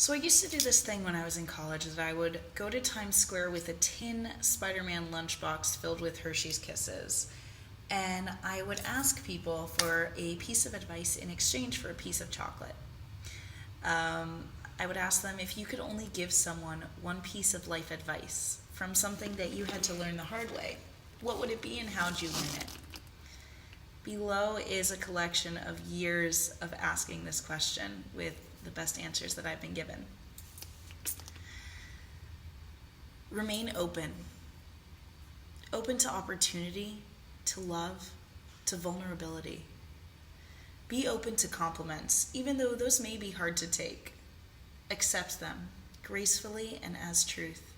So I used to do this thing when I was in college that I would go to Times Square with a tin Spider-Man lunchbox filled with Hershey's Kisses. And I would ask people for a piece of advice in exchange for a piece of chocolate. I would ask them if you could only give someone one piece of life advice from something that you had to learn the hard way, what would it be and how'd you learn it? Below is a collection of years of asking this question with the best answers that I've been given. Remain open. Open to opportunity, to love, to vulnerability. Be open to compliments, even though those may be hard to take. Accept them gracefully and as truth.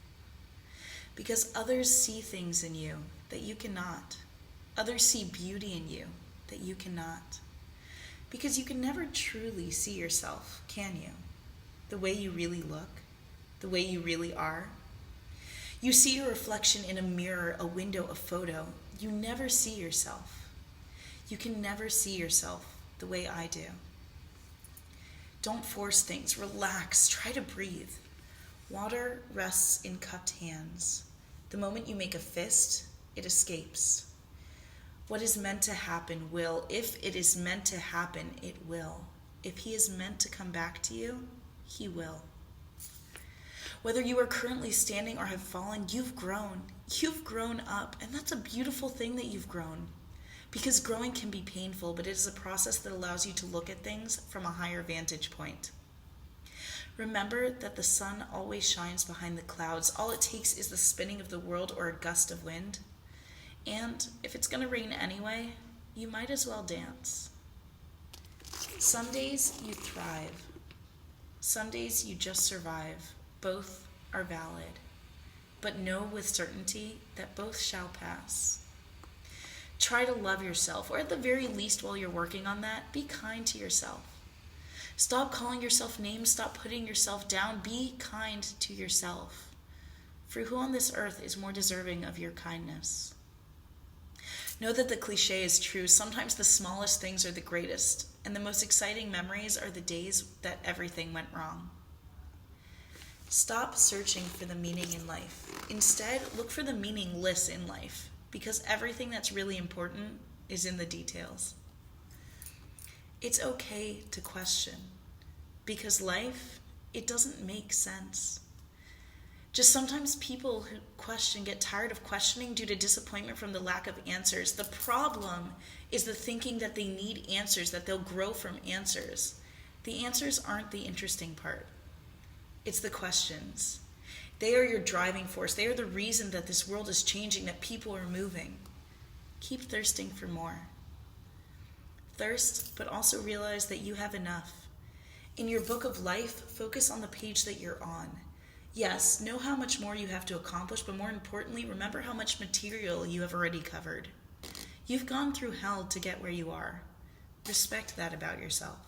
Because others see things in you that you cannot. Others see beauty in you that you cannot. Because you can never truly see yourself, can you? The way you really look, the way you really are. You see your reflection in a mirror, a window, a photo. You never see yourself. You can never see yourself the way I do. Don't force things. Relax. Try to breathe. Water rests in cupped hands. The moment you make a fist, it escapes. What is meant to happen will. If it is meant to happen, it will. If he is meant to come back to you, he will. Whether you are currently standing or have fallen, you've grown. You've grown up, and that's a beautiful thing that you've grown. Because growing can be painful, but it is a process that allows you to look at things from a higher vantage point. Remember that the sun always shines behind the clouds. All it takes is the spinning of the world or a gust of wind. And if it's going to rain anyway, you might as well dance. Some days you thrive. Some days you just survive. Both are valid. But know with certainty that both shall pass. Try to love yourself, or at the very least while you're working on that, be kind to yourself. Stop calling yourself names, stop putting yourself down, be kind to yourself. For who on this earth is more deserving of your kindness? Know that the cliche is true. Sometimes the smallest things are the greatest, and the most exciting memories are the days that everything went wrong. Stop searching for the meaning in life. Instead, look for the meaningless in life, because everything that's really important is in the details. It's okay to question, because life, it doesn't make sense. Just sometimes people who question get tired of questioning due to disappointment from the lack of answers. The problem is the thinking that they need answers, that they'll grow from answers. The answers aren't the interesting part. It's the questions. They are your driving force. They are the reason that this world is changing, that people are moving. Keep thirsting for more. Thirst, but also realize that you have enough. In your book of life, focus on the page that you're on. Yes, know how much more you have to accomplish, but more importantly, remember how much material you have already covered. You've gone through hell to get where you are. Respect that about yourself.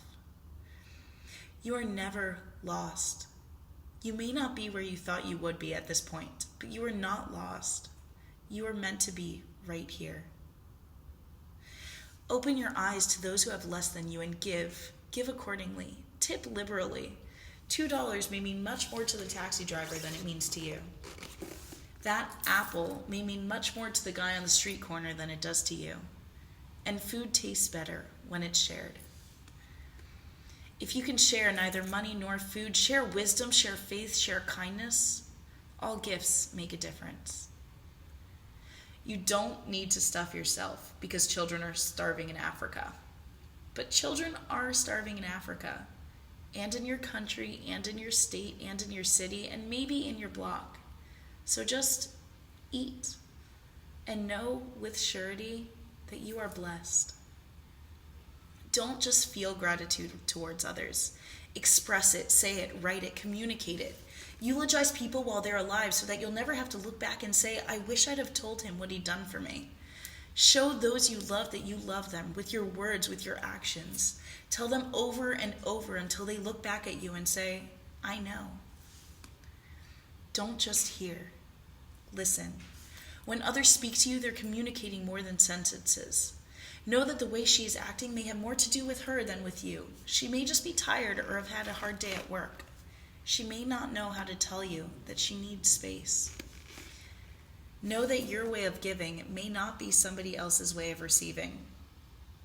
You are never lost. You may not be where you thought you would be at this point, but you are not lost. You are meant to be right here. Open your eyes to those who have less than you and give. Give accordingly. Tip liberally. $2 may mean much more to the taxi driver than it means to you. That apple may mean much more to the guy on the street corner than it does to you. And food tastes better when it's shared. If you can share neither money nor food, share wisdom, share faith, share kindness, all gifts make a difference. You don't need to stuff yourself because children are starving in Africa. But children are starving in Africa, and in your country, and in your state, and in your city, and maybe in your block. So just eat and know with surety that you are blessed. Don't just feel gratitude towards others. Express it, say it, write it, communicate it. Eulogize people while they're alive so that you'll never have to look back and say, I wish I'd have told him what he'd done for me. Show those you love that you love them with your words, with your actions. Tell them over and over until they look back at you and say, I know. Don't just hear. Listen. When others speak to you, they're communicating more than sentences. Know that the way she is acting may have more to do with her than with you. She may just be tired or have had a hard day at work. She may not know how to tell you that she needs space. Know that your way of giving may not be somebody else's way of receiving.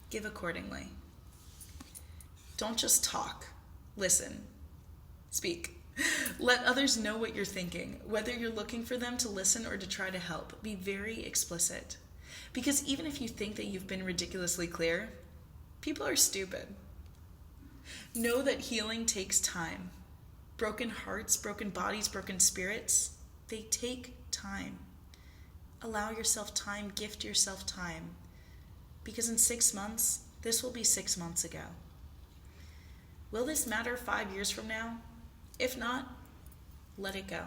Give accordingly. Don't just talk. Listen. Speak. Let others know what you're thinking, whether you're looking for them to listen or to try to help. Be very explicit. Because even if you think that you've been ridiculously clear, people are stupid. Know that healing takes time. Broken hearts, broken bodies, broken spirits, they take time. Allow yourself time, gift yourself time. Because in 6 months, this will be 6 months ago. Will this matter 5 years from now? If not, let it go.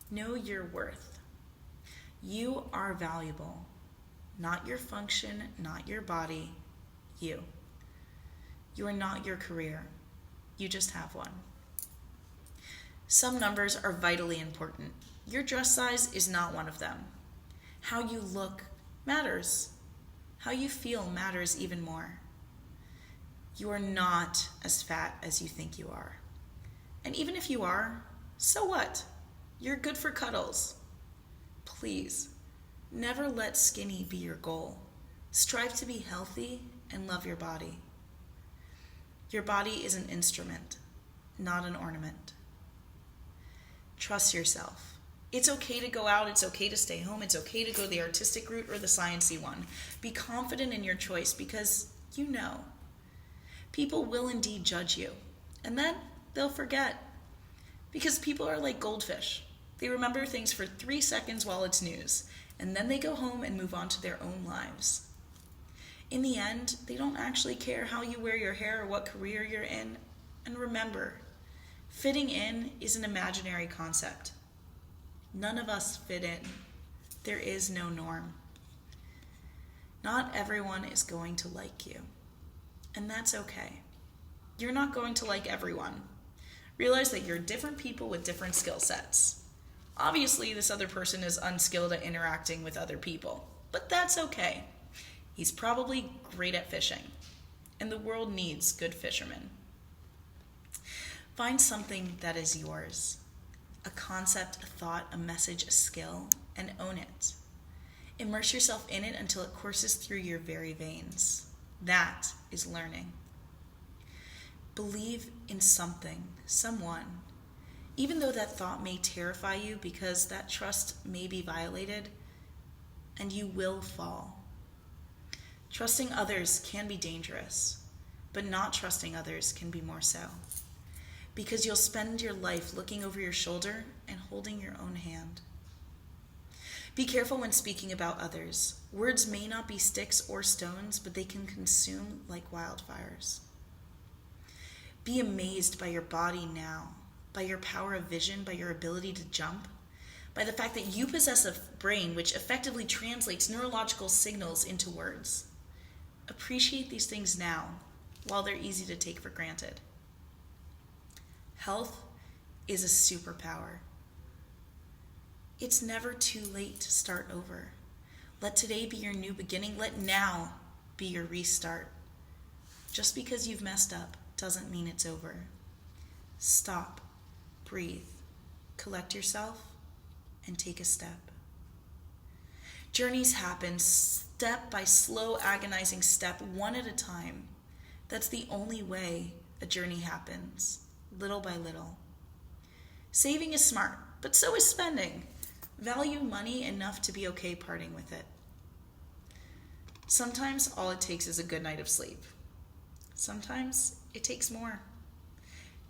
Know your worth. You are valuable. Not your function, not your body, you. You are not your career. You just have one. Some numbers are vitally important. Your dress size is not one of them. How you look matters. How you feel matters even more. You are not as fat as you think you are. And even if you are, so what? You're good for cuddles. Please, never let skinny be your goal. Strive to be healthy and love your body. Your body is an instrument, not an ornament. Trust yourself. It's okay to go out, it's okay to stay home, it's okay to go the artistic route or the sciencey one. Be confident in your choice because you know. People will indeed judge you, and then they'll forget. Because people are like goldfish. They remember things for 3 seconds while it's news, and then they go home and move on to their own lives. In the end, they don't actually care how you wear your hair or what career you're in. And remember, fitting in is an imaginary concept. None of us fit in. There is no norm. Not everyone is going to like you, and that's okay. You're not going to like everyone. Realize that you're different people with different skill sets. Obviously, this other person is unskilled at interacting with other people, but that's okay. He's probably great at fishing, and the world needs good fishermen. Find something that is yours, a concept, a thought, a message, a skill, and own it. Immerse yourself in it until it courses through your very veins. That is learning. Believe in something, someone, even though that thought may terrify you because that trust may be violated, and you will fall. Trusting others can be dangerous, but not trusting others can be more so, because you'll spend your life looking over your shoulder and holding your own hand. Be careful when speaking about others. Words may not be sticks or stones, but they can consume like wildfires. Be amazed by your body now, by your power of vision, by your ability to jump, by the fact that you possess a brain which effectively translates neurological signals into words. Appreciate these things now, while they're easy to take for granted. Health is a superpower. It's never too late to start over. Let today be your new beginning. Let now be your restart. Just because you've messed up doesn't mean it's over. Stop, breathe, collect yourself, and take a step. Journeys happen step by slow, agonizing step, one at a time. That's the only way a journey happens, little by little. Saving is smart, but so is spending. Value money enough to be okay parting with it. Sometimes all it takes is a good night of sleep. Sometimes it takes more.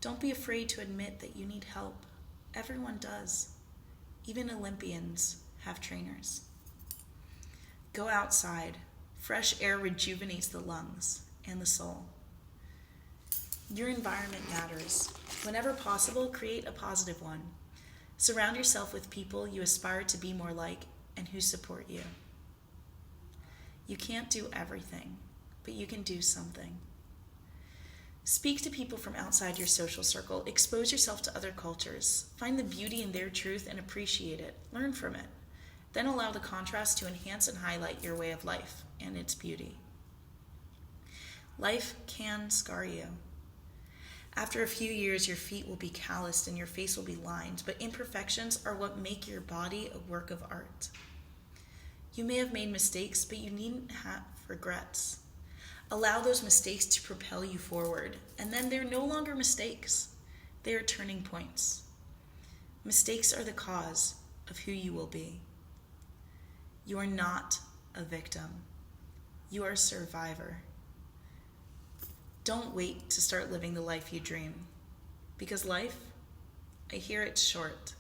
Don't be afraid to admit that you need help. Everyone does. Even Olympians have trainers. Go outside. Fresh air rejuvenates the lungs and the soul. Your environment matters. Whenever possible, create a positive one. Surround yourself with people you aspire to be more like and who support you. You can't do everything, but you can do something. Speak to people from outside your social circle. Expose yourself to other cultures. Find the beauty in their truth and appreciate it. Learn from it. Then allow the contrast to enhance and highlight your way of life and its beauty. Life can scar you. After a few years, your feet will be calloused and your face will be lined, but imperfections are what make your body a work of art. You may have made mistakes, but you needn't have regrets. Allow those mistakes to propel you forward, and then they're no longer mistakes. They are turning points. Mistakes are the cause of who you will be. You are not a victim. You are a survivor. Don't wait to start living the life you dream, because life, I hear it's short.